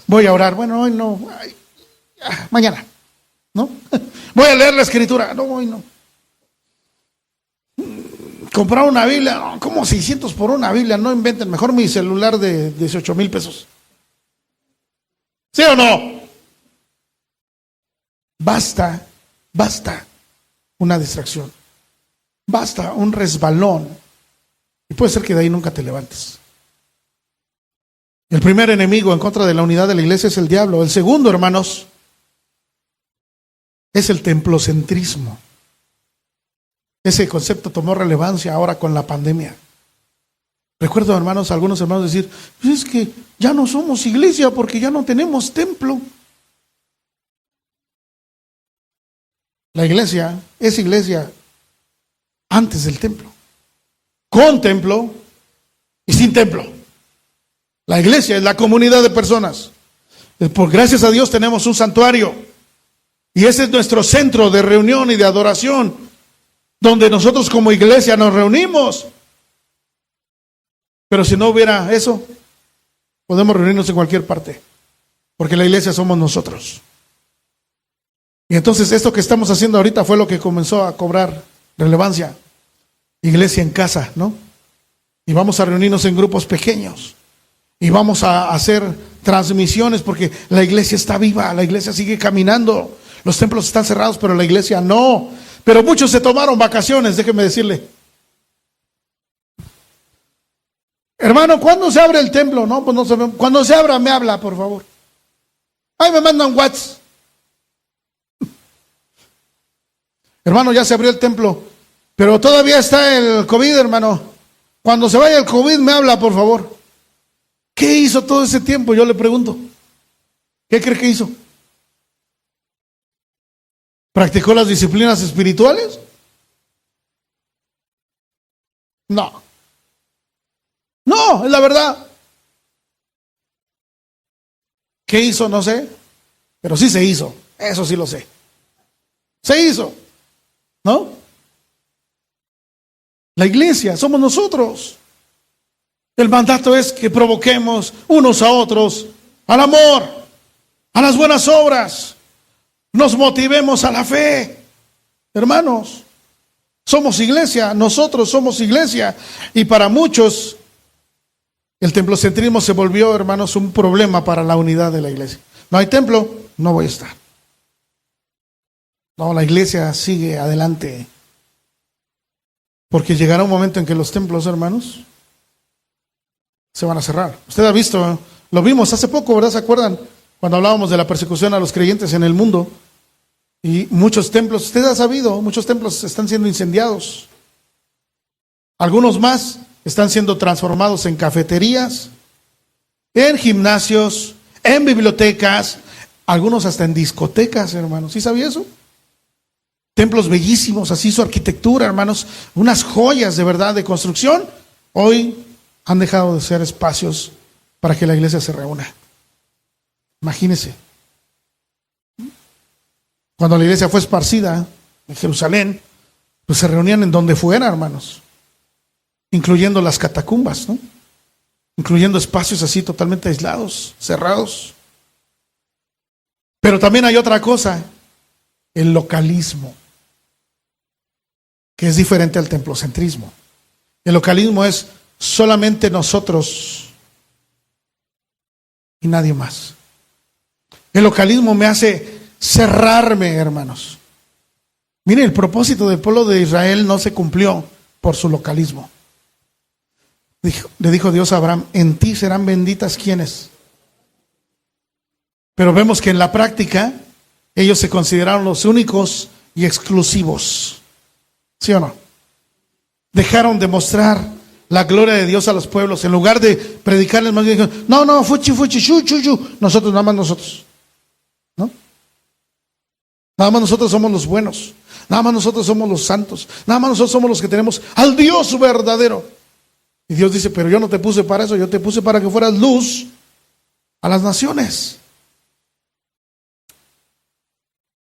Voy a orar, bueno, hoy no, mañana, ¿no? Voy a leer la escritura, no, hoy no. Comprar una Biblia, no, como 600 por una Biblia, no inventen, mejor mi celular de 18,000 pesos. ¿Sí o no? Basta una distracción, basta un resbalón, y puede ser que de ahí nunca te levantes. El primer enemigo en contra de la unidad de la iglesia es el diablo. El segundo, hermanos, es el templocentrismo. Ese concepto tomó relevancia ahora con la pandemia. Recuerdo, hermanos, algunos hermanos decir, pues es que ya no somos iglesia porque ya no tenemos templo. La iglesia es iglesia antes del templo, con templo y sin templo. La iglesia es la comunidad de personas. Por gracias a Dios tenemos un santuario y ese es nuestro centro de reunión y de adoración, donde nosotros como iglesia nos reunimos. Pero si no hubiera eso, podemos reunirnos en cualquier parte, porque la iglesia somos nosotros. Y entonces esto que estamos haciendo ahorita fue lo que comenzó a cobrar relevancia. Iglesia en casa, ¿no? Y vamos a reunirnos en grupos pequeños. Y vamos a hacer transmisiones porque la iglesia está viva, la iglesia sigue caminando. Los templos están cerrados, pero la iglesia no. Pero muchos se tomaron vacaciones, déjeme decirle. Hermano, ¿cuándo se abre el templo? No, pues no se ve. Cuando se abra, me habla, por favor. Ay, me mandan WhatsApp. Hermano, ya se abrió el templo, pero todavía está el COVID, hermano. Cuando se vaya el COVID, me habla, por favor. ¿Qué hizo todo ese tiempo? Yo le pregunto. ¿Qué cree que hizo? ¿Practicó las disciplinas espirituales? No. No, es la verdad. ¿Qué hizo? No sé. Pero sí se hizo. Eso sí lo sé. Se hizo. ¿No? La iglesia somos nosotros. El mandato es que provoquemos unos a otros al amor, a las buenas obras, nos motivemos a la fe. Hermanos, somos iglesia, nosotros somos iglesia. Y para muchos el templocentrismo se volvió, hermanos, un problema para la unidad de la iglesia. No hay templo, no voy a estar. No, la iglesia sigue adelante. Porque llegará un momento en que los templos, hermanos, se van a cerrar. Usted ha visto, lo vimos hace poco, ¿verdad? ¿Se acuerdan? Cuando hablábamos de la persecución a los creyentes en el mundo. Y muchos templos, usted ha sabido, muchos templos están siendo incendiados. Algunos más están siendo transformados en cafeterías, en gimnasios, en bibliotecas, algunos hasta en discotecas, hermanos. ¿Sí sabía eso? templos bellísimos, así su arquitectura, hermanos, unas joyas de verdad de construcción, hoy han dejado de ser espacios para que la iglesia se reúna. Imagínense. Cuando la iglesia fue esparcida en Jerusalén, pues se reunían en donde fuera, hermanos, incluyendo las catacumbas, ¿no? Incluyendo espacios así totalmente aislados, cerrados. Pero también hay otra cosa, el localismo, que es diferente al templocentrismo. El localismo es solamente nosotros y nadie más. El localismo me hace cerrarme, hermanos. Miren, el propósito del pueblo de Israel no se cumplió por su localismo. Le dijo Dios a Abraham, en ti serán benditas ¿quiénes? Pero vemos que en la práctica ellos se consideraron los únicos y exclusivos. ¿Sí o no? Dejaron de mostrar la gloria de Dios a los pueblos. En lugar de predicarles más bien dijeron, no, fuchi, chu, nosotros, nada más nosotros. ¿No? Nada más nosotros somos los buenos. Nada más nosotros somos los santos. Nada más nosotros somos los que tenemos al Dios verdadero. Y Dios dice, pero yo no te puse para eso, yo te puse para que fueras luz a las naciones.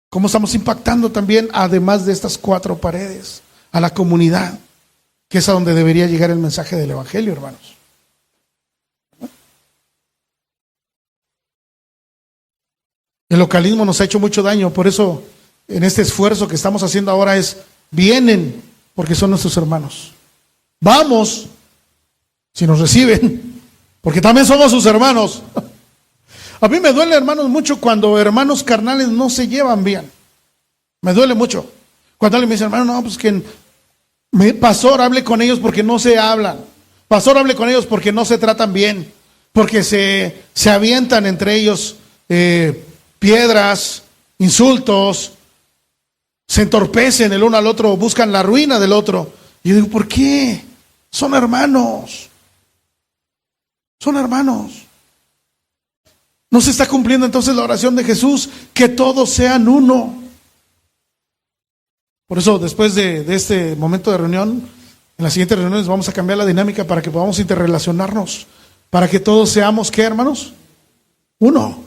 ¿Cómo estamos impactando también, además de estas 4 paredes, a la comunidad, que es a donde debería llegar el mensaje del Evangelio, hermanos? El localismo nos ha hecho mucho daño, por eso en este esfuerzo que estamos haciendo ahora vienen porque son nuestros hermanos. Vamos, si nos reciben, porque también somos sus hermanos. A mí me duele, hermanos, mucho cuando hermanos carnales no se llevan bien. Me duele mucho. Cuando alguien me dice, hermano, no, pues que pastor, hable con ellos porque no se hablan. Pastor, hable con ellos porque no se tratan bien. Porque se avientan entre ellos piedras, insultos, se entorpecen el uno al otro, buscan la ruina del otro. Y yo digo, ¿por qué? Son hermanos. Son hermanos. ¿No se está cumpliendo entonces la oración de Jesús? Que todos sean uno. Por eso, después de este momento de reunión, en las siguientes reuniones vamos a cambiar la dinámica para que podamos interrelacionarnos. Para que todos seamos, ¿qué, hermanos? Uno.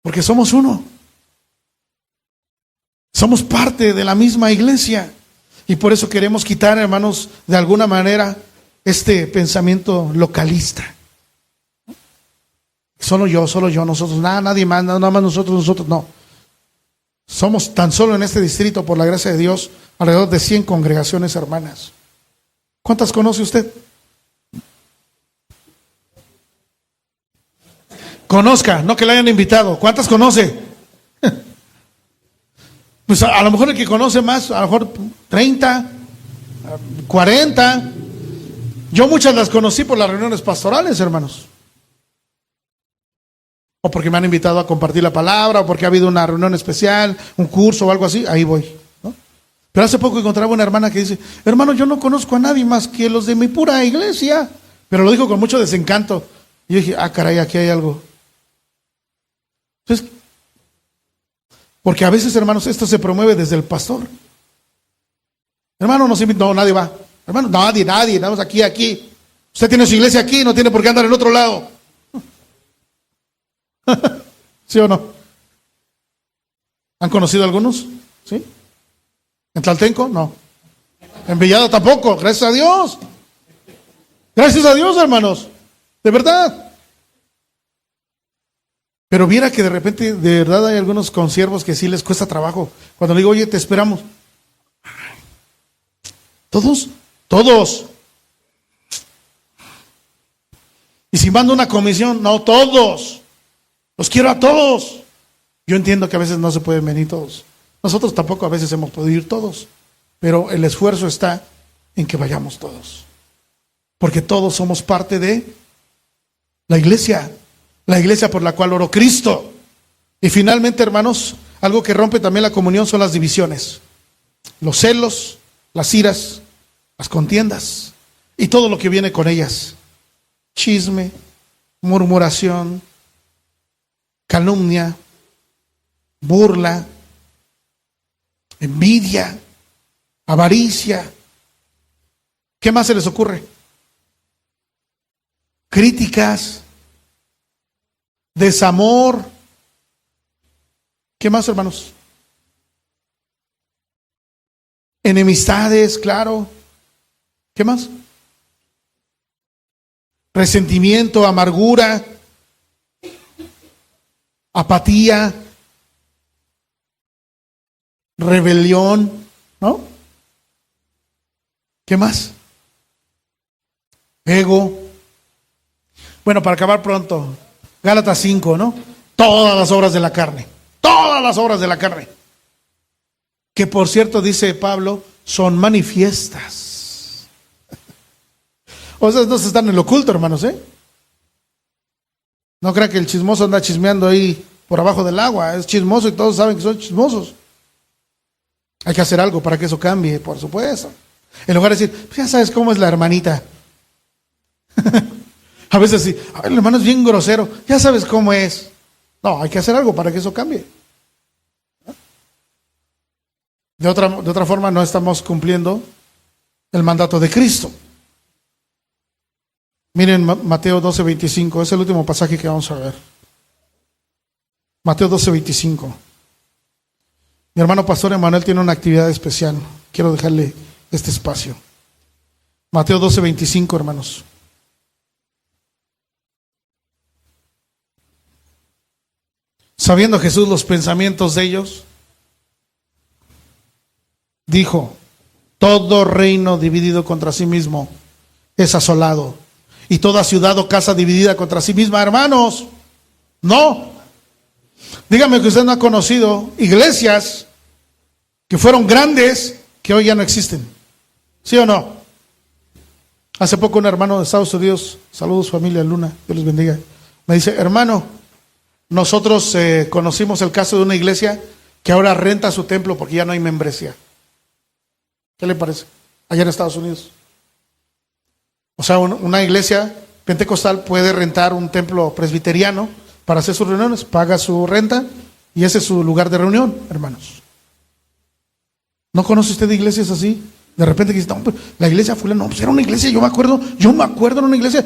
Porque somos uno. Somos parte de la misma iglesia. Y por eso queremos quitar, hermanos, de alguna manera, este pensamiento localista. Solo yo, nosotros, nadie más, nada más nosotros, no. Somos tan solo en este distrito, por la gracia de Dios, alrededor de 100 congregaciones hermanas. ¿Cuántas conoce usted? Conozca, no que le hayan invitado. ¿Cuántas conoce? Pues a lo mejor el que conoce más, a lo mejor 30, 40. Yo muchas las conocí por las reuniones pastorales, hermanos. O porque me han invitado a compartir la palabra, o porque ha habido una reunión especial, un curso o algo así, ahí voy, ¿no? Pero hace poco encontraba una hermana que dice, hermano, yo no conozco a nadie más que los de mi pura iglesia. Pero lo dijo con mucho desencanto. Y yo dije, caray, aquí hay algo. Entonces, porque a veces, hermanos, esto se promueve desde el pastor. Hermano, no, nadie va. Hermano, nadie, estamos aquí. Usted tiene su iglesia aquí, no tiene por qué andar en otro lado. ¿Sí o no? ¿Han conocido algunos? ¿Sí? ¿En Tlaltenco? No. ¿En Villado tampoco? Gracias a Dios. Gracias a Dios, hermanos. De verdad. Pero viera que de repente, de verdad hay algunos consiervos que sí les cuesta trabajo. Cuando le digo, oye, te esperamos. ¿Todos? Y si mando una comisión, no, todos. Los quiero a todos. Yo entiendo que a veces no se pueden venir todos. Nosotros tampoco a veces hemos podido ir todos. Pero el esfuerzo está en que vayamos todos. Porque todos somos parte de la iglesia. La iglesia por la cual oró Cristo. Y finalmente, hermanos, algo que rompe también la comunión son las divisiones. Los celos, las iras, las contiendas y todo lo que viene con ellas. Chisme, murmuración, calumnia, burla, envidia, avaricia. ¿Qué más se les ocurre? Críticas, desamor. ¿Qué más, hermanos? Enemistades, claro. ¿Qué más? Resentimiento, amargura, apatía, rebelión, ¿no? ¿Qué más? Ego. Bueno, para acabar pronto, Gálatas 5, ¿no? Todas las obras de la carne, todas las obras de la carne, que por cierto, dice Pablo, son manifiestas. O sea, no se están en lo oculto, hermanos, ¿eh? No crean que el chismoso anda chismeando ahí por abajo del agua, es chismoso y todos saben que son chismosos. Hay que hacer algo para que eso cambie, por supuesto. En lugar de decir, pues ya sabes cómo es la hermanita. A veces sí, el hermano es bien grosero, ya sabes cómo es. No, hay que hacer algo para que eso cambie. De otra forma no estamos cumpliendo el mandato de Cristo. Miren Mateo 12:25, es el último pasaje que vamos a ver. Mateo 12:25. Mi hermano pastor Emanuel tiene una actividad especial. Quiero dejarle este espacio. Mateo 12:25, hermanos. Sabiendo Jesús los pensamientos de ellos, dijo: todo reino dividido contra sí mismo es asolado, y toda ciudad o casa dividida contra sí misma. Hermanos, no. Dígame que usted no ha conocido iglesias que fueron grandes que hoy ya no existen. ¿Sí o no? Hace poco un hermano de Estados Unidos, saludos familia Luna, Dios les bendiga, me dice: hermano, nosotros conocimos el caso de una iglesia que ahora renta su templo porque ya no hay membresía. ¿Qué le parece? Allá en Estados Unidos. O sea, una iglesia pentecostal puede rentar un templo presbiteriano para hacer sus reuniones, paga su renta y ese es su lugar de reunión, hermanos. ¿No conoce usted de iglesias así? De repente que dice, no, pues, la iglesia fulana, no, pues era una iglesia, yo me acuerdo, era una iglesia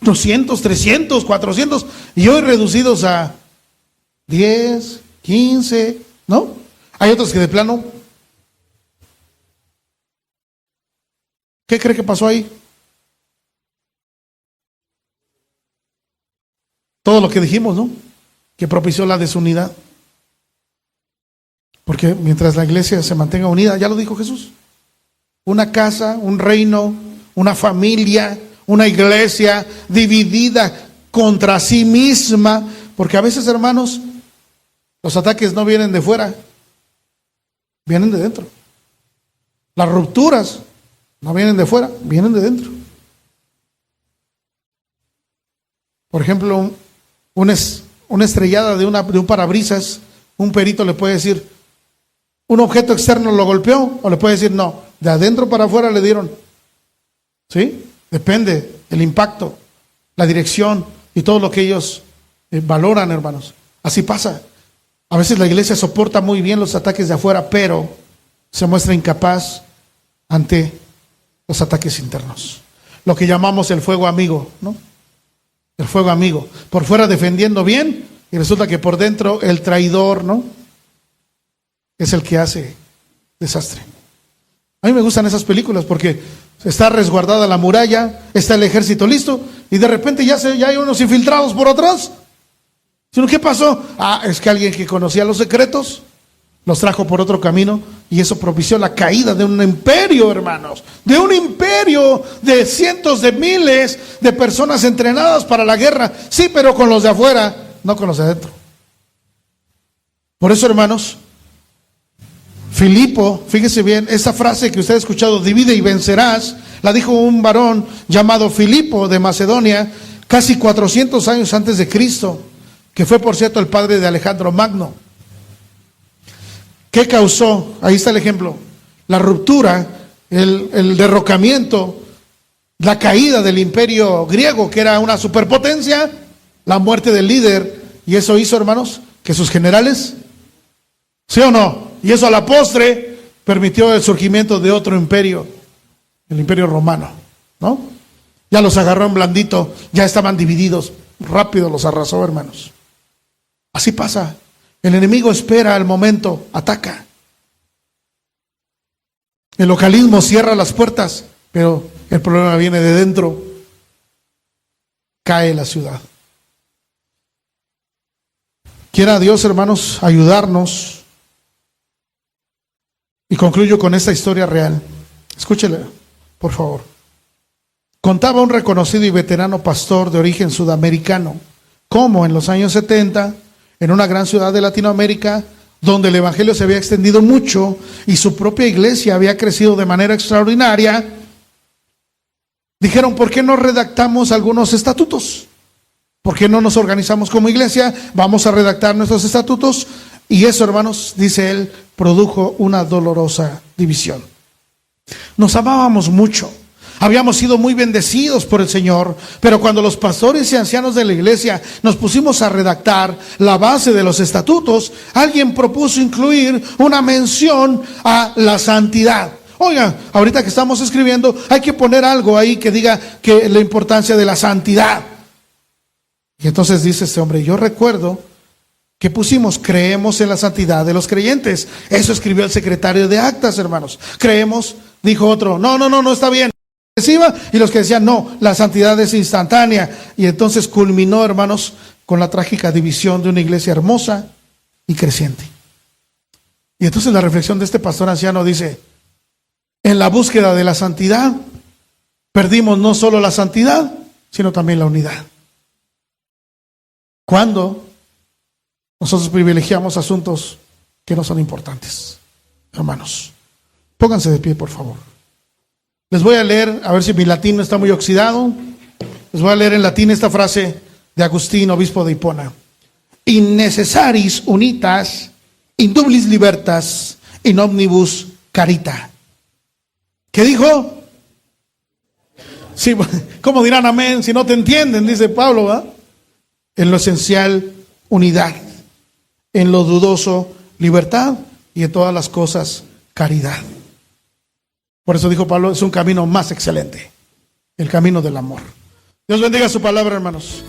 200, 300, 400 y hoy reducidos a 10, 15, ¿no? Hay otros que de plano, ¿qué cree que pasó ahí? Todo lo que dijimos, ¿no? Que propició la desunidad. Porque mientras la iglesia se mantenga unida, ya lo dijo Jesús, una casa, un reino, una familia, una iglesia dividida contra sí misma, porque a veces, hermanos, los ataques no vienen de fuera, vienen de dentro. Las rupturas no vienen de fuera, vienen de dentro. Por ejemplo, una estrellada de un parabrisas, un perito le puede decir, un objeto externo lo golpeó, o le puede decir, no, de adentro para afuera le dieron. ¿Sí? Depende el impacto, la dirección y todo lo que ellos valoran, hermanos. Así pasa. A veces la iglesia soporta muy bien los ataques de afuera, pero se muestra incapaz ante los ataques internos. Lo que llamamos el fuego amigo, ¿no? El fuego amigo. Por fuera defendiendo bien y resulta que por dentro el traidor, ¿no? Es el que hace desastre. A mí me gustan esas películas porque está resguardada la muralla, está el ejército listo y de repente ya hay unos infiltrados por atrás. Sino, ¿qué pasó? Es que alguien que conocía los secretos los trajo por otro camino y eso propició la caída de un imperio, hermanos. De un imperio de cientos de miles de personas entrenadas para la guerra. Sí, pero con los de afuera, no con los de adentro. Por eso, hermanos, Filipo, fíjese bien, esa frase que usted ha escuchado, divide y vencerás, la dijo un varón llamado Filipo de Macedonia, casi 400 años antes de Cristo, que fue por cierto el padre de Alejandro Magno. ¿Qué causó? Ahí está el ejemplo. La ruptura, el derrocamiento, la caída del imperio griego, que era una superpotencia, la muerte del líder, y eso hizo, hermanos, que sus generales ¿Sí o no? Y eso a la postre permitió el surgimiento de otro imperio, el imperio romano, ¿no? Ya los agarró en blandito, ya estaban divididos, rápido los arrasó, hermanos. Así pasa. El enemigo espera el momento, ataca. El localismo cierra las puertas, pero el problema viene de dentro. Cae la ciudad. Quiera Dios, hermanos, ayudarnos. Y concluyo con esta historia real. Escúchela, por favor. Contaba un reconocido y veterano pastor de origen sudamericano, cómo en los años 70, en una gran ciudad de Latinoamérica, donde el evangelio se había extendido mucho y su propia iglesia había crecido de manera extraordinaria, dijeron, ¿por qué no redactamos algunos estatutos? ¿Por qué no nos organizamos como iglesia? Vamos a redactar nuestros estatutos. Y eso, hermanos, dice él, produjo una dolorosa división. Nos amábamos mucho. Habíamos sido muy bendecidos por el Señor, pero cuando los pastores y ancianos de la iglesia nos pusimos a redactar la base de los estatutos, alguien propuso incluir una mención a la santidad. Oigan, ahorita que estamos escribiendo, hay que poner algo ahí que diga que la importancia de la santidad. Y entonces dice este hombre, yo recuerdo que pusimos, creemos en la santidad de los creyentes. Eso escribió el secretario de actas, hermanos. Creemos, dijo otro, no está bien. Y los que decían, no, la santidad es instantánea. Y entonces culminó, hermanos, con la trágica división de una iglesia hermosa y creciente. Y entonces la reflexión de este pastor anciano dice, en la búsqueda de la santidad, perdimos no solo la santidad, sino también la unidad. Cuando nosotros privilegiamos asuntos que no son importantes. Hermanos, pónganse de pie, por favor. Les voy a leer, a ver si mi latín no está muy oxidado. Les voy a leer en latín esta frase de Agustín, obispo de Hipona. In necessaris unitas, in dublis libertas, in omnibus carita. ¿Qué dijo? Sí, ¿cómo dirán amén si no te entienden? Dice Pablo, ¿verdad? En lo esencial, unidad. En lo dudoso, libertad. Y en todas las cosas, caridad. Por eso dijo Pablo, es un camino más excelente. El camino del amor. Dios bendiga su palabra, hermanos.